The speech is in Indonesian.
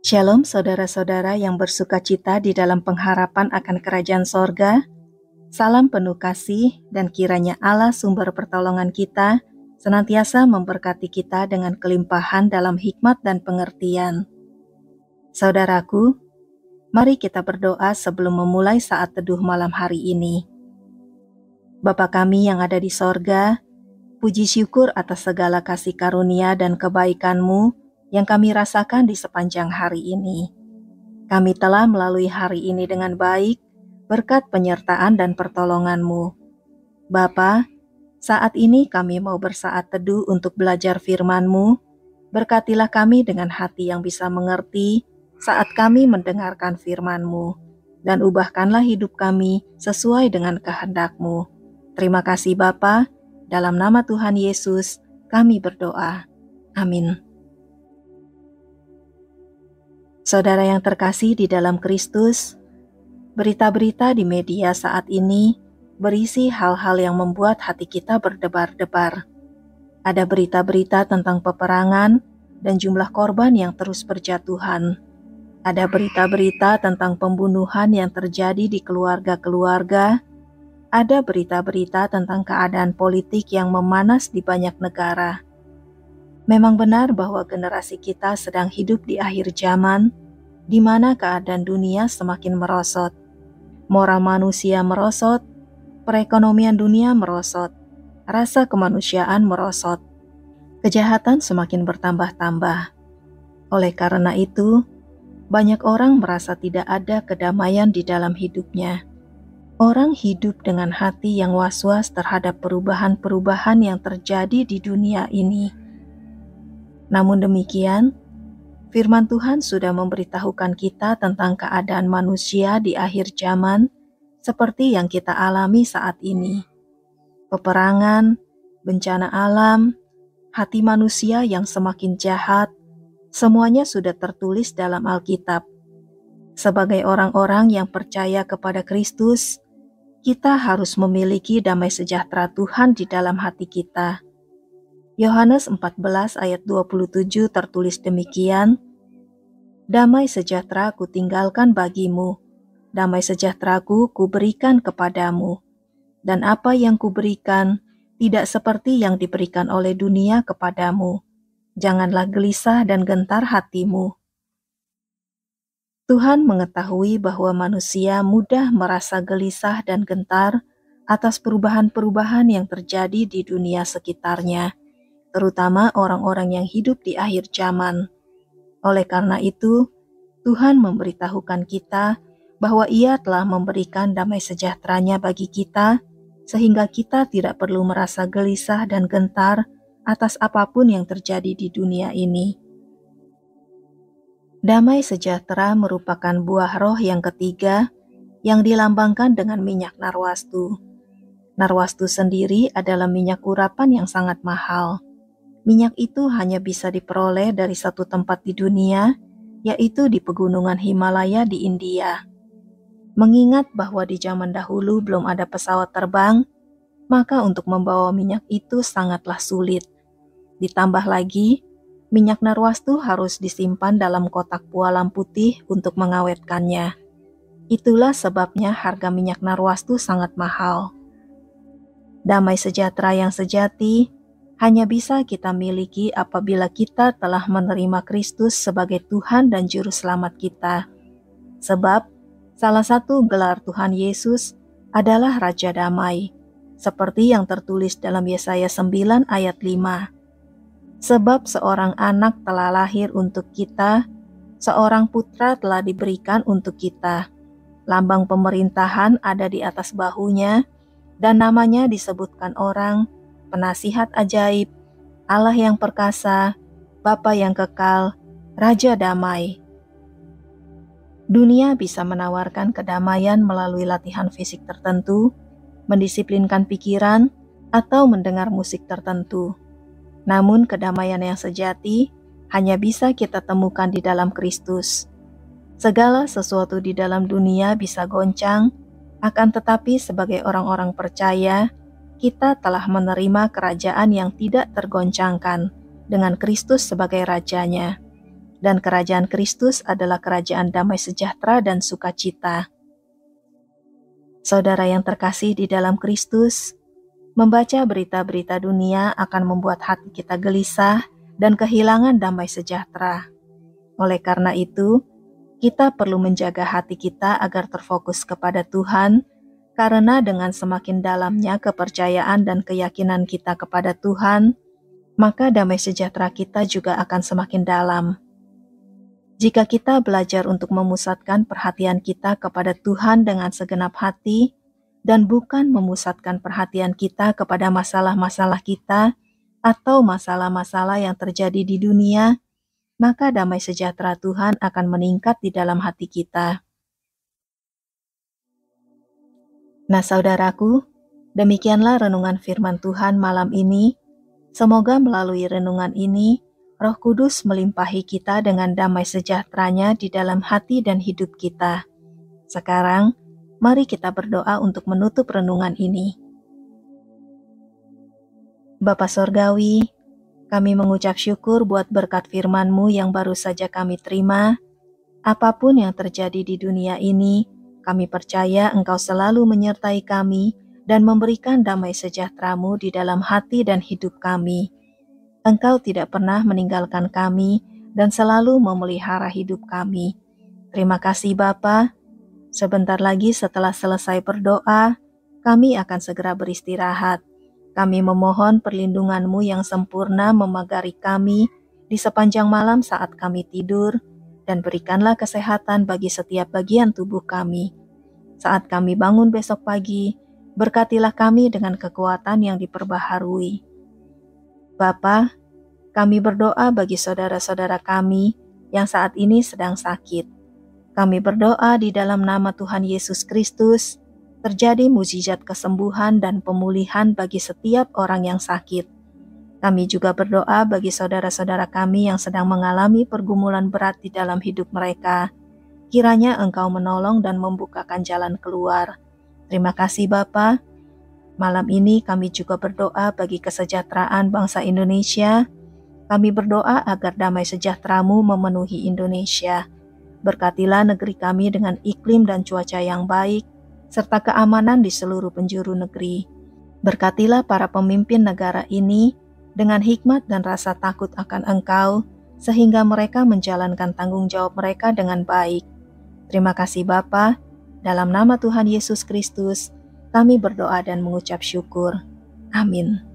Shalom saudara-saudara yang bersukacita di dalam pengharapan akan kerajaan sorga. Salam penuh kasih dan kiranya Allah sumber pertolongan kita senantiasa memberkati kita dengan kelimpahan dalam hikmat dan pengertian. Saudaraku, mari kita berdoa sebelum memulai saat teduh malam hari ini. Bapa kami yang ada di sorga, puji syukur atas segala kasih karunia dan kebaikan-Mu yang kami rasakan di sepanjang hari ini. Kami telah melalui hari ini dengan baik, berkat penyertaan dan pertolongan-Mu. Bapa, saat ini kami mau bersaat teduh untuk belajar firman-Mu. Berkatilah kami dengan hati yang bisa mengerti saat kami mendengarkan firman-Mu, dan ubahkanlah hidup kami sesuai dengan kehendak-Mu. Terima kasih Bapa, dalam nama Tuhan Yesus kami berdoa. Amin. Saudara yang terkasih di dalam Kristus, berita-berita di media saat ini berisi hal-hal yang membuat hati kita berdebar-debar. Ada berita-berita tentang peperangan dan jumlah korban yang terus berjatuhan. Ada berita-berita tentang pembunuhan yang terjadi di keluarga-keluarga. Ada berita-berita tentang keadaan politik yang memanas di banyak negara. Memang benar bahwa generasi kita sedang hidup di akhir zaman, di mana keadaan dunia semakin merosot. Moral manusia merosot, perekonomian dunia merosot, rasa kemanusiaan merosot. Kejahatan semakin bertambah-tambah. Oleh karena itu, banyak orang merasa tidak ada kedamaian di dalam hidupnya. Orang hidup dengan hati yang was-was terhadap perubahan-perubahan yang terjadi di dunia ini. Namun demikian, firman Tuhan sudah memberitahukan kita tentang keadaan manusia di akhir zaman seperti yang kita alami saat ini. Peperangan, bencana alam, hati manusia yang semakin jahat, semuanya sudah tertulis dalam Alkitab. Sebagai orang-orang yang percaya kepada Kristus, kita harus memiliki damai sejahtera Tuhan di dalam hati kita. Yohanes 14 ayat 27 tertulis demikian, "Damai sejahtera kutinggalkan bagimu, damai sejahteraku kuberikan kepadamu, dan apa yang kuberikan tidak seperti yang diberikan oleh dunia kepadamu. Janganlah gelisah dan gentar hatimu." Tuhan mengetahui bahwa manusia mudah merasa gelisah dan gentar atas perubahan-perubahan yang terjadi di dunia sekitarnya, terutama orang-orang yang hidup di akhir zaman. Oleh karena itu, Tuhan memberitahukan kita bahwa Ia telah memberikan damai sejahteranya bagi kita, sehingga kita tidak perlu merasa gelisah dan gentar atas apapun yang terjadi di dunia ini. Damai sejahtera merupakan buah roh yang ketiga yang dilambangkan dengan minyak narwastu. Narwastu sendiri adalah minyak urapan yang sangat mahal. Minyak itu hanya bisa diperoleh dari satu tempat di dunia, yaitu di pegunungan Himalaya di India. Mengingat bahwa di zaman dahulu belum ada pesawat terbang, maka untuk membawa minyak itu sangatlah sulit. Ditambah lagi, minyak narwastu harus disimpan dalam kotak pualam putih untuk mengawetkannya. Itulah sebabnya harga minyak narwastu sangat mahal. Damai sejahtera yang sejati hanya bisa kita miliki apabila kita telah menerima Kristus sebagai Tuhan dan Juru Selamat kita. Sebab, salah satu gelar Tuhan Yesus adalah Raja Damai, seperti yang tertulis dalam Yesaya 9 ayat 5. Sebab seorang anak telah lahir untuk kita, seorang putra telah diberikan untuk kita. Lambang pemerintahan ada di atas bahunya, dan namanya disebutkan orang, Penasihat ajaib, Allah yang perkasa, Bapa yang kekal, Raja Damai. Dunia bisa menawarkan kedamaian melalui latihan fisik tertentu, mendisiplinkan pikiran, atau mendengar musik tertentu. Namun kedamaian yang sejati hanya bisa kita temukan di dalam Kristus. Segala sesuatu di dalam dunia bisa goncang, akan tetapi sebagai orang-orang percaya, kita telah menerima kerajaan yang tidak tergoncangkan dengan Kristus sebagai rajanya. dan kerajaan Kristus adalah kerajaan damai sejahtera dan sukacita. Saudara yang terkasih di dalam Kristus, membaca berita-berita dunia akan membuat hati kita gelisah dan kehilangan damai sejahtera. Oleh karena itu, kita perlu menjaga hati kita agar terfokus kepada Tuhan, karena dengan semakin dalamnya kepercayaan dan keyakinan kita kepada Tuhan, maka damai sejahtera kita juga akan semakin dalam. Jika kita belajar untuk memusatkan perhatian kita kepada Tuhan dengan segenap hati, dan bukan memusatkan perhatian kita kepada masalah-masalah kita atau masalah-masalah yang terjadi di dunia, maka damai sejahtera Tuhan akan meningkat di dalam hati kita. Nah saudaraku, demikianlah renungan firman Tuhan malam ini. Semoga melalui renungan ini, Roh Kudus melimpahi kita dengan damai sejahtera-Nya di dalam hati dan hidup kita. Sekarang, mari kita berdoa untuk menutup renungan ini. Bapa Sorgawi, kami mengucap syukur buat berkat firman-Mu yang baru saja kami terima. Apapun yang terjadi di dunia ini, kami percaya Engkau selalu menyertai kami dan memberikan damai sejahtera-Mu di dalam hati dan hidup kami. Engkau tidak pernah meninggalkan kami dan selalu memelihara hidup kami. Terima kasih Bapa. Sebentar lagi setelah selesai berdoa, kami akan segera beristirahat. Kami memohon perlindungan-Mu yang sempurna memagari kami di sepanjang malam saat kami tidur, dan berikanlah kesehatan bagi setiap bagian tubuh kami. Saat kami bangun besok pagi, berkatilah kami dengan kekuatan yang diperbaharui. Bapa, kami berdoa bagi saudara-saudara kami yang saat ini sedang sakit. Kami berdoa di dalam nama Tuhan Yesus Kristus, terjadi mukjizat kesembuhan dan pemulihan bagi setiap orang yang sakit. Kami juga berdoa bagi saudara-saudara kami yang sedang mengalami pergumulan berat di dalam hidup mereka. Kiranya Engkau menolong dan membukakan jalan keluar. Terima kasih Bapa. Malam ini kami juga berdoa bagi kesejahteraan bangsa Indonesia. Kami berdoa agar damai sejahtera-Mu memenuhi Indonesia. Berkatilah negeri kami dengan iklim dan cuaca yang baik, serta keamanan di seluruh penjuru negeri. Berkatilah para pemimpin negara ini dengan hikmat dan rasa takut akan Engkau, sehingga mereka menjalankan tanggung jawab mereka dengan baik. Terima kasih Bapa. Dalam nama Tuhan Yesus Kristus, kami berdoa dan mengucap syukur. Amin.